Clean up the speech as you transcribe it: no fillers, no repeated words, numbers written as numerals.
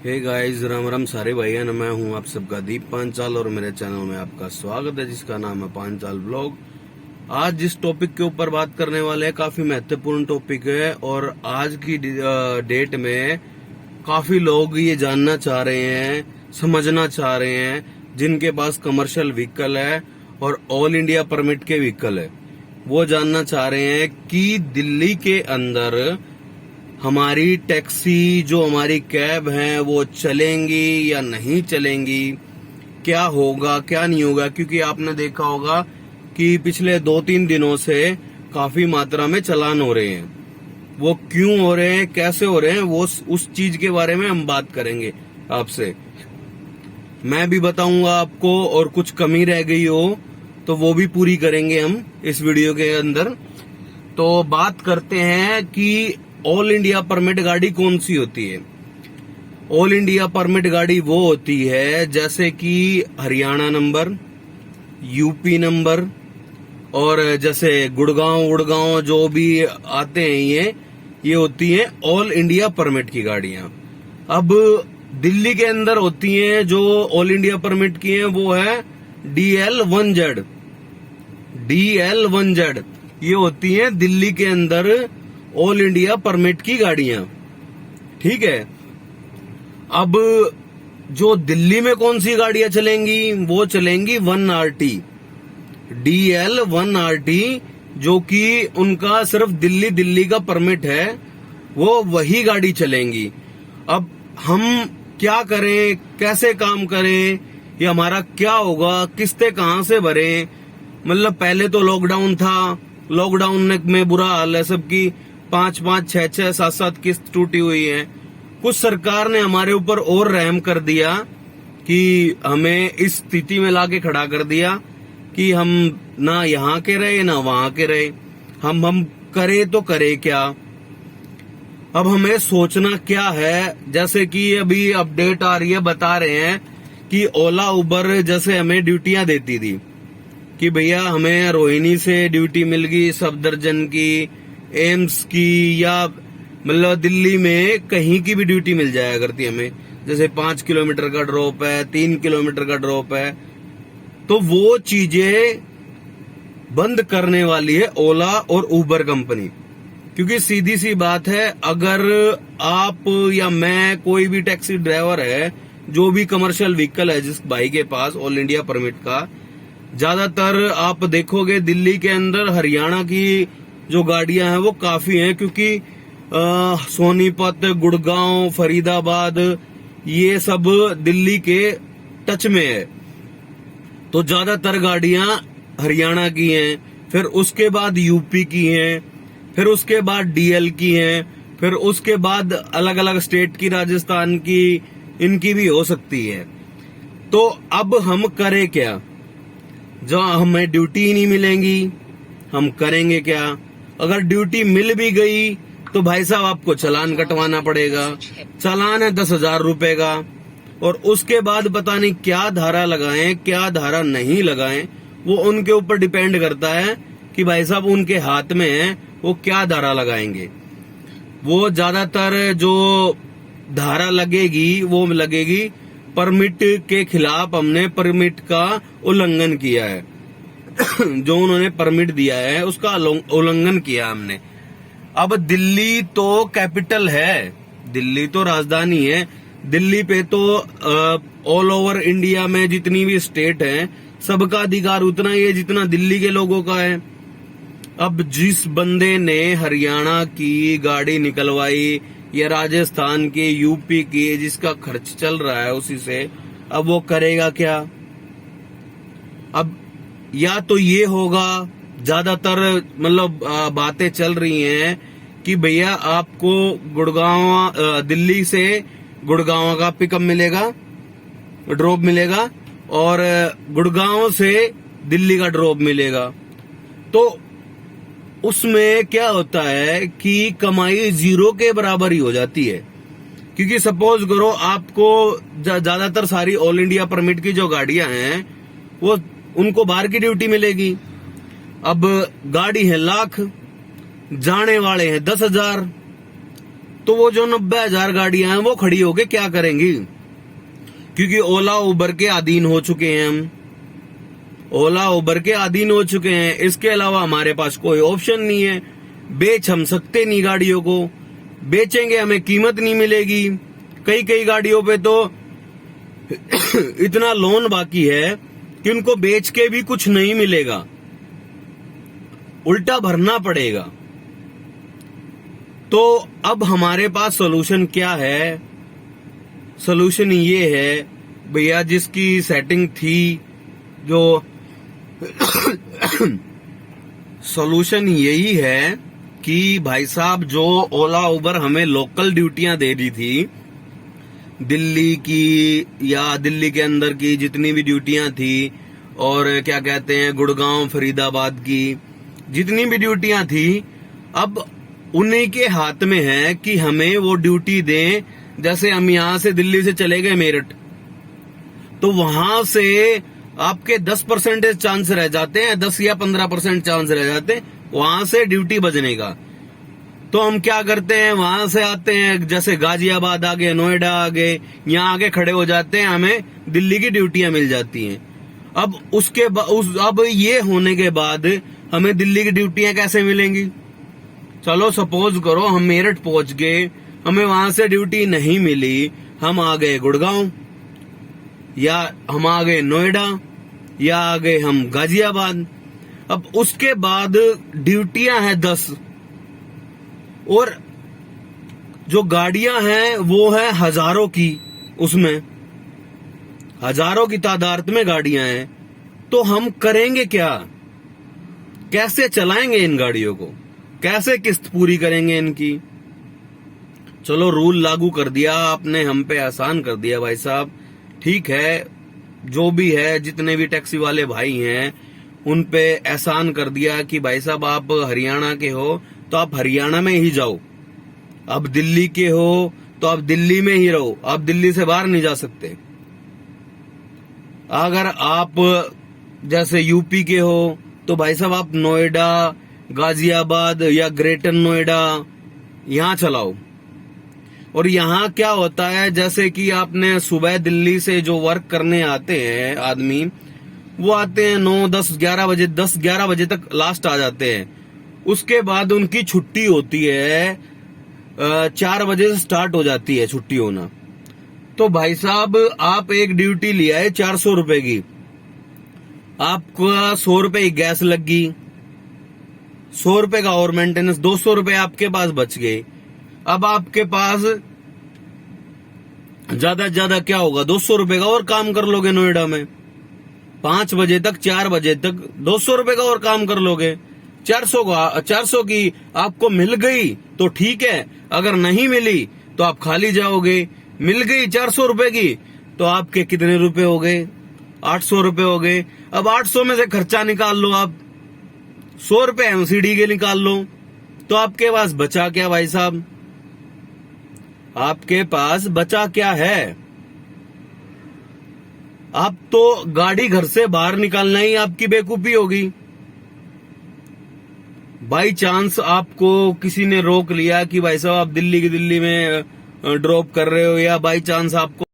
Hey guys, Ram Ram सारे भाइयों, मैं हूं आप सबका दीप पांचाल और मेरे चैनल में आपका स्वागत है जिसका नाम है पांचाल ब्लॉग। आज जिस टॉपिक के ऊपर बात करने वाले हैं काफी महत्वपूर्ण टॉपिक है और आज की डेट में काफी लोग ये जानना चाह रहे हैं, समझना चाह रहे हैं, जिनके पास कमर्शियल व्हीकल है और ऑल इंडिया परमिट के व्हीकल है, वो जानना चाह रहे हैं कि दिल्ली के अंदर हमारी टैक्सी जो हमारी कैब है वो चलेंगी या नहीं चलेंगी, क्या होगा क्या नहीं होगा। क्योंकि आपने देखा होगा कि पिछले 2-3 दिनों से काफी मात्रा में चालान हो रहे हैं। वो क्यों हो रहे हैं, कैसे हो रहे हैं, वो उस चीज के बारे में हम बात करेंगे आपसे। मैं भी बताऊंगा आपको, और कुछ कमी रह गई हो तो वो भी पूरी करेंगे हम इस वीडियो के अंदर। तो बात करते हैं कि ऑल इंडिया परमिट गाड़ी कौन सी होती है। ऑल इंडिया परमिट गाड़ी वो होती है जैसे कि हरियाणा नंबर, यूपी नंबर, और जैसे गुड़गांव जो भी आते हैं ये होती है ऑल इंडिया परमिट की गाड़ियां। अब दिल्ली के अंदर होती हैं जो ऑल इंडिया परमिट की हैं वो है DL1Z। DL1Z ये होती है दिल्ली के अंदर ऑल इंडिया परमिट की गाड़ियां, ठीक है। अब जो दिल्ली में कौन सी गाड़ियां चलेंगी, वो चलेंगी 1RT, DL1RT, जो कि उनका सिर्फ दिल्ली का परमिट है, वो वही गाड़ी चलेंगी। अब हम क्या करें, कैसे काम करें, ये हमारा क्या होगा, किस्तें कहां से भरें। मतलब पहले तो लॉकडाउन था, लॉकडाउन में बुरा हाल है सबकी, 5-5, 6-6, 7-7 किस्त टूटी हुई है। कुछ सरकार ने हमारे ऊपर और रहम कर दिया कि हमें इस स्थिति में लाके खड़ा कर दिया कि हम ना यहाँ के रहे ना वहां के रहे। हम करे तो करे क्या। अब हमें सोचना क्या है, जैसे कि अभी अपडेट आ रही है, बता रहे हैं कि ओला उबर जैसे हमें ड्यूटियां देती थी कि भैया हमें रोहिणी से ड्यूटी मिल गई, सफदरजंग की, एम्स की, या मतलब दिल्ली में कहीं की भी ड्यूटी मिल जाया करती हमें। जैसे 5 किलोमीटर का ड्रॉप है, 3 किलोमीटर का ड्रॉप है, तो वो चीजें बंद करने वाली है ओला और उबर कंपनी। क्योंकि सीधी सी बात है, अगर आप या मैं, कोई भी टैक्सी ड्राइवर है, जो भी कमर्शियल व्हीकल है जिस भाई के पास ऑल इंडिया परमिट का, ज्यादातर आप देखोगे दिल्ली के अंदर हरियाणा की जो गाड़ियां हैं वो काफी हैं। क्योंकि सोनीपत, गुड़गांव, फरीदाबाद ये सब दिल्ली के टच में है, तो ज्यादातर गाड़ियां हरियाणा की हैं। फिर उसके बाद यूपी की हैं, फिर उसके बाद DL की हैं, फिर उसके बाद अलग अलग स्टेट की, राजस्थान की, इनकी भी हो सकती है। तो अब हम करें क्या, जो हमें ड्यूटी ही नहीं मिलेंगी, हम करेंगे क्या। अगर ड्यूटी मिल भी गई तो भाई साहब आपको चालान कटवाना पड़ेगा। चालान है 10,000 रुपए का, और उसके बाद पता नहीं क्या धारा लगाएं क्या धारा नहीं लगाएं, वो उनके ऊपर डिपेंड करता है कि भाई साहब उनके हाथ में है वो क्या धारा लगाएंगे। वो ज्यादातर जो धारा लगेगी वो लगेगी परमिट के खिलाफ, हमने परमिट का उल्लंघन किया है। जो उन्होंने परमिट दिया है उसका उल्लंघन किया हमने। अब दिल्ली तो कैपिटल है, दिल्ली तो राजधानी है, दिल्ली पे तो ऑल ओवर इंडिया में जितनी भी स्टेट है सबका अधिकार उतना ही है जितना दिल्ली के लोगों का है। अब जिस बंदे ने हरियाणा की गाड़ी निकलवाई या राजस्थान की, यूपी की, जिसका खर्च चल रहा है उसी से, अब वो करेगा क्या। अब या तो ये होगा, ज्यादातर मतलब बातें चल रही हैं कि भैया आपको गुड़गांव, दिल्ली से गुड़गांव का पिकअप मिलेगा, ड्रॉप मिलेगा, और गुड़गांव से दिल्ली का ड्रॉप मिलेगा। तो उसमें क्या होता है कि कमाई 0 के बराबर ही हो जाती है। क्योंकि सपोज करो आपको ज्यादातर सारी ऑल इंडिया परमिट की जो गाड़ियां हैं वो उनको बाहर की ड्यूटी मिलेगी। अब गाड़ी है लाख, जाने वाले हैं 10,000, तो वो जो 90,000 गाड़ियां हैं वो खड़ी होके क्या करेंगी? क्योंकि ओला उबर के अधीन हो चुके हैं हम, ओला उबर के अधीन हो चुके हैं। इसके अलावा हमारे पास कोई ऑप्शन नहीं है। बेच हम सकते नहीं गाड़ियों को, बेचेंगे हमें कीमत नहीं मिलेगी। कई कई गाड़ियों पे तो इतना लोन बाकी है कि उनको बेच के भी कुछ नहीं मिलेगा, उल्टा भरना पड़ेगा। तो अब हमारे पास सोल्यूशन क्या है? सोल्यूशन ये है भैया, जिसकी सेटिंग थी जो सोल्यूशन यही है कि भाई साहब जो ओला उबर हमें लोकल ड्यूटियां दे रही थी, दिल्ली की या दिल्ली के अंदर की जितनी भी ड्यूटियां थी, और क्या कहते हैं गुड़गांव फरीदाबाद की जितनी भी ड्यूटियां थी, अब उन्हीं के हाथ में है कि हमें वो ड्यूटी दें। जैसे हम यहां से दिल्ली से चले गए मेरठ, तो वहां से आपके 10% चांस रह जाते हैं, 10 या 15% चांस रह जाते हैं वहां से ड्यूटी बजने का। तो हम क्या करते हैं, वहां से आते हैं, जैसे गाजियाबाद आ गए, नोएडा आ गए, यहाँ आके खड़े हो जाते हैं, हमें दिल्ली की ड्यूटियां मिल जाती हैं। अब अब ये होने के बाद हमें दिल्ली की ड्यूटियां कैसे मिलेंगी? चलो सपोज करो हम मेरठ पहुंच गए, हमें वहां से ड्यूटी नहीं मिली, हम आ गए गुड़गांव, या हम आ गए नोएडा, या आ गए हम गाजियाबाद। अब उसके बाद ड्यूटियां हैं 10, और जो गाड़ियां हैं वो है हजारों की, उसमें हजारों की तादाद में गाड़ियां हैं। तो हम करेंगे क्या? कैसे चलाएंगे इन गाड़ियों को? कैसे किस्त पूरी करेंगे इनकी? चलो रूल लागू कर दिया आपने, हम पे आसान कर दिया भाई साहब, ठीक है, जो भी है, जितने भी टैक्सी वाले भाई हैं उन पे एहसान कर दिया कि भाई साहब आप हरियाणा के हो तो आप हरियाणा में ही जाओ, अब दिल्ली के हो तो आप दिल्ली में ही रहो, आप दिल्ली से बाहर नहीं जा सकते। अगर आप जैसे यूपी के हो तो भाई साहब आप नोएडा, गाजियाबाद या ग्रेटर नोएडा यहाँ चलाओ। और यहाँ क्या होता है, जैसे कि आपने सुबह दिल्ली से जो वर्क करने आते हैं आदमी, वो आते हैं 9, 10, 11 बजे, 10, 11 बजे तक लास्ट आ जाते हैं। उसके बाद उनकी छुट्टी होती है 4 बजे से स्टार्ट हो जाती है छुट्टी होना। तो भाई साहब आप एक ड्यूटी लिया है 400 रुपए की, आपका 100 रुपए की गैस लग गई, 100 रुपए का और मेंटेनेंस, 200 रुपए आपके पास बच गए। अब आपके पास ज्यादा से ज्यादा क्या होगा, 200 रुपए का और काम कर लोगे नोएडा में, 5 बजे तक, 4 बजे तक 200 रुपए का और काम कर लोगे। 400 की आपको मिल गई तो ठीक है, अगर नहीं मिली तो आप खाली जाओगे। मिल गई 400 रुपए की तो आपके कितने रुपए हो गए, 800 रुपए हो गए। अब 800 में से खर्चा निकाल लो आप, 100 रुपए एमसीडी के निकाल लो, तो आपके पास बचा क्या भाई साहब? आपके पास बचा क्या है? आप तो गाड़ी घर से बाहर निकालना ही आपकी बेवकूफी होगी। बाई चांस आपको किसी ने रोक लिया कि भाई साहब आप दिल्ली की दिल्ली में ड्रॉप कर रहे हो, या बाई चांस आपको